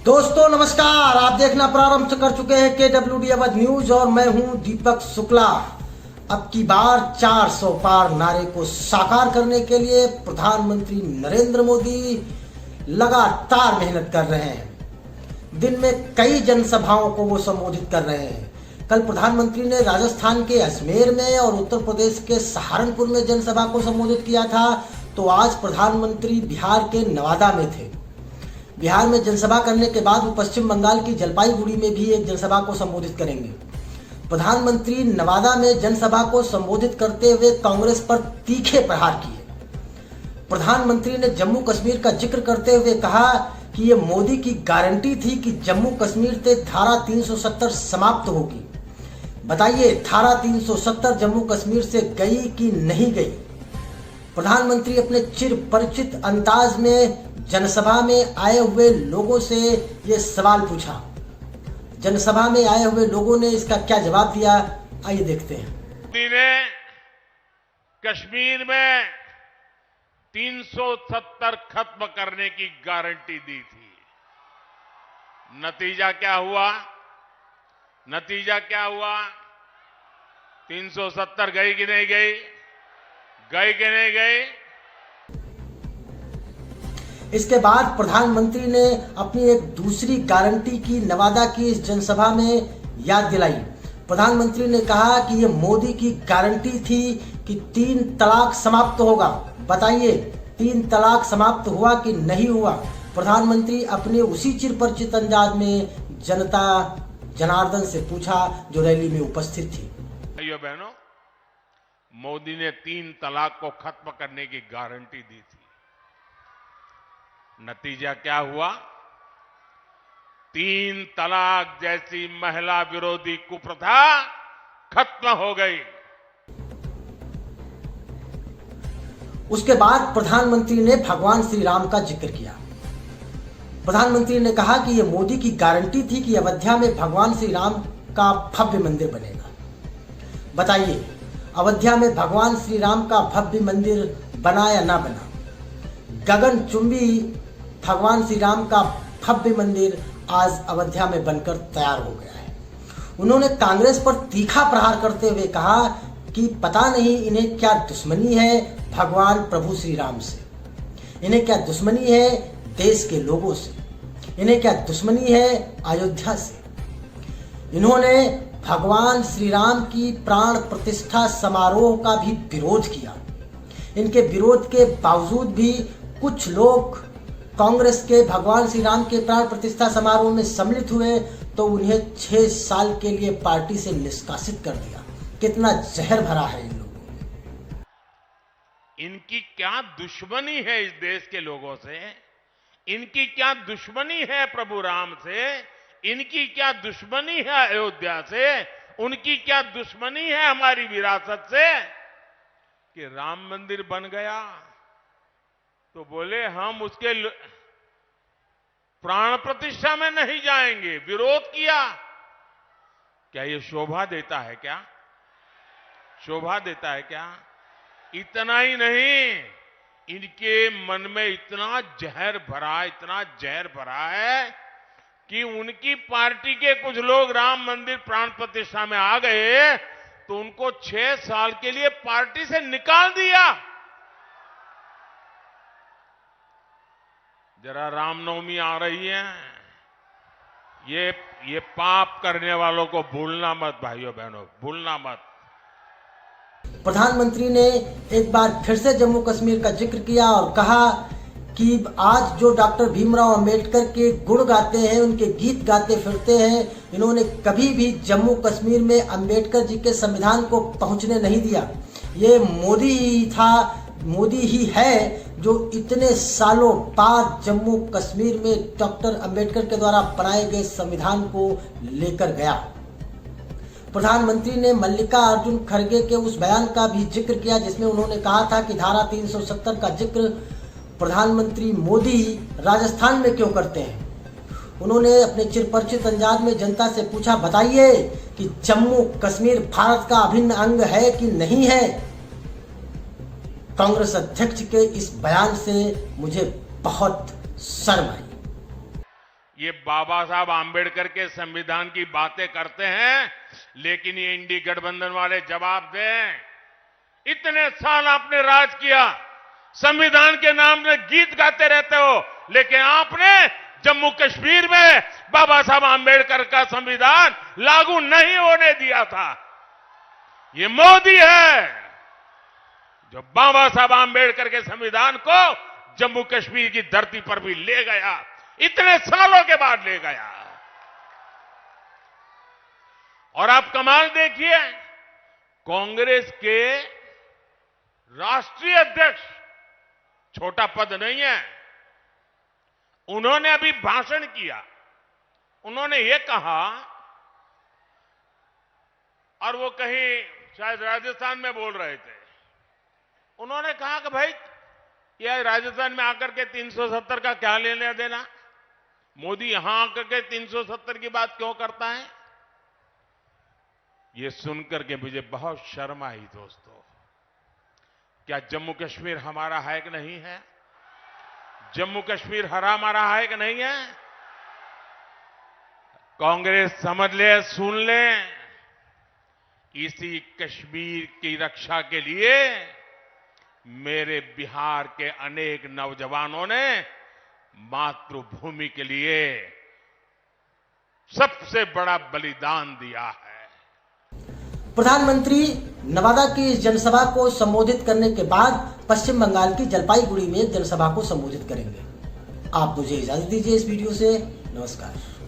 दोस्तों नमस्कार, आप देखना प्रारंभ कर चुके हैं KWD अवध न्यूज और मैं हूं दीपक शुक्ला। अब की बार 400 पार नारे को साकार करने के लिए प्रधानमंत्री नरेंद्र मोदी लगातार मेहनत कर रहे हैं। दिन में कई जनसभाओं को वो संबोधित कर रहे हैं। कल प्रधानमंत्री ने राजस्थान के अजमेर में और उत्तर प्रदेश के सहारनपुर में जनसभा को संबोधित किया था, तो आज प्रधानमंत्री बिहार के नवादा में थे। बिहार में जनसभा करने के बाद वो पश्चिम बंगाल की जलपाईगुड़ी में भी एक जनसभा को संबोधित करेंगे। प्रधानमंत्री नवादा में जनसभा को संबोधित करते हुए कांग्रेस पर तीखे प्रहार किए। प्रधानमंत्री ने जम्मू कश्मीर का जिक्र करते हुए कहा कि ये मोदी की गारंटी थी कि जम्मू कश्मीर से धारा 370 समाप्त होगी। बताइए, धारा 370 जम्मू कश्मीर से गई कि नहीं गई? प्रधानमंत्री अपने चिर परिचित अंदाज में जनसभा में आए हुए लोगों से ये सवाल पूछा। जनसभा में आए हुए लोगों ने इसका क्या जवाब दिया, आइए देखते हैं। मोदी ने कश्मीर में 370 खत्म करने की गारंटी दी थी। नतीजा क्या हुआ? 370 गई कि नहीं गई? गई कि नहीं गई? इसके बाद प्रधानमंत्री ने अपनी एक दूसरी गारंटी की नवादा की इस जनसभा में याद दिलाई। प्रधानमंत्री ने कहा कि ये मोदी की गारंटी थी कि 3 तलाक समाप्त होगा। बताइए, 3 तलाक समाप्त हुआ कि नहीं हुआ? प्रधानमंत्री अपने उसी चिर परिचित अंदाज में जनता जनार्दन से पूछा जो रैली में उपस्थित थी। भाइयों बहनों, मोदी ने 3 तलाक को खत्म करने की गारंटी दी थी। नतीजा क्या हुआ? 3 तलाक जैसी महिला विरोधी कुप्रथा खत्म हो गई। उसके बाद प्रधानमंत्री ने भगवान श्री राम का जिक्र किया। प्रधानमंत्री ने कहा कि यह मोदी की गारंटी थी कि अयोध्या में भगवान श्री राम का भव्य मंदिर बनेगा। बताइए, अयोध्या में भगवान श्री राम का भव्य मंदिर बना या ना बना? गगनचुंबी भगवान श्री राम का भव्य मंदिर आज अयोध्या में बनकर तैयार हो गया है। उन्होंने कांग्रेस पर तीखा प्रहार करते हुए कहा कि पता नहीं इन्हें क्या दुश्मनी है भगवान प्रभु श्री राम से, इन्हें क्या दुश्मनी है देश के लोगों से, इन्हें क्या दुश्मनी है अयोध्या से। इन्होंने भगवान श्री राम की प्राण प्रतिष्ठा समारोह का भी विरोध किया। इनके विरोध के बावजूद भी कुछ लोग कांग्रेस के भगवान श्री राम के प्राण प्रतिष्ठा समारोह में सम्मिलित हुए तो उन्हें 6 साल के लिए पार्टी से निष्कासित कर दिया। कितना जहर भरा है इन लोगों में। इनकी क्या दुश्मनी है इस देश के लोगों से? इनकी क्या दुश्मनी है प्रभु राम से? इनकी क्या दुश्मनी है अयोध्या से? उनकी क्या दुश्मनी है हमारी विरासत से कि राम मंदिर बन गया तो बोले हम उसके प्राण प्रतिष्ठा में नहीं जाएंगे, विरोध किया। क्या ये शोभा देता है क्या? शोभा देता है क्या? इतना ही नहीं, इनके मन में इतना जहर भरा है कि उनकी पार्टी के कुछ लोग राम मंदिर प्राण प्रतिष्ठा में आ गए तो उनको 6 साल के लिए पार्टी से निकाल दिया। जरा रामनवमी आ रही है, ये पाप करने वालों को भूलना मत भाइयों बहनों, भूलना मत। प्रधानमंत्री ने एक बार फिर से जम्मू कश्मीर का जिक्र किया और कहा कि आज जो डॉक्टर भीमराव अंबेडकर के गुण गाते हैं, उनके गीत गाते फिरते हैं, इन्होंने कभी भी जम्मू कश्मीर में अंबेडकर जी के संविधान को पहुंचने नहीं दिया। ये मोदी ही था, मोदी ही है जो इतने सालों बाद जम्मू कश्मीर में डॉक्टर अंबेडकर के द्वारा बनाए गए संविधान को लेकर गया। प्रधानमंत्री ने मल्लिकार्जुन खड़गे के उस बयान का भी जिक्र किया जिसमें उन्होंने कहा था कि धारा 370 का जिक्र प्रधानमंत्री मोदी राजस्थान में क्यों करते हैं। उन्होंने अपने चिरपरिचित अंदाज में जनता से पूछा, बताइए कि जम्मू कश्मीर भारत का अभिन्न अंग है कि नहीं है? कांग्रेस अध्यक्ष के इस बयान से मुझे बहुत शर्म आई। ये बाबा साहब आंबेडकर के संविधान की बातें करते हैं, लेकिन ये इंडी गठबंधन वाले जवाब दें। इतने साल आपने राज किया, संविधान के नाम में गीत गाते रहते हो, लेकिन आपने जम्मू कश्मीर में बाबा साहब आंबेडकर का संविधान लागू नहीं होने दिया था। ये मोदी है जो बाबा साहब आंबेडकर के संविधान को जम्मू कश्मीर की धरती पर भी ले गया, इतने सालों के बाद ले गया। और आप कमाल देखिए, कांग्रेस के राष्ट्रीय अध्यक्ष, छोटा पद नहीं है, उन्होंने अभी भाषण किया। उन्होंने ये कहा, और वो कहीं शायद राजस्थान में बोल रहे थे, उन्होंने कहा कि भाई ये राजस्थान में आकर के 370 का क्या लेना देना, मोदी यहां आकर के 370 की बात क्यों करता है। ये सुनकर के मुझे बहुत शर्म आई। दोस्तों, क्या जम्मू कश्मीर हमारा है कि नहीं है? जम्मू कश्मीर हमारा है कि नहीं है? कांग्रेस समझ ले, सुन ले, इसी कश्मीर की रक्षा के लिए मेरे बिहार के अनेक नौजवानों ने मातृभूमि के लिए सबसे बड़ा बलिदान दिया है। प्रधानमंत्री नवादा की इस जनसभा को संबोधित करने के बाद पश्चिम बंगाल की जलपाईगुड़ी में एक जनसभा को संबोधित करेंगे। आप मुझे इजाजत दीजिए इस वीडियो से। नमस्कार।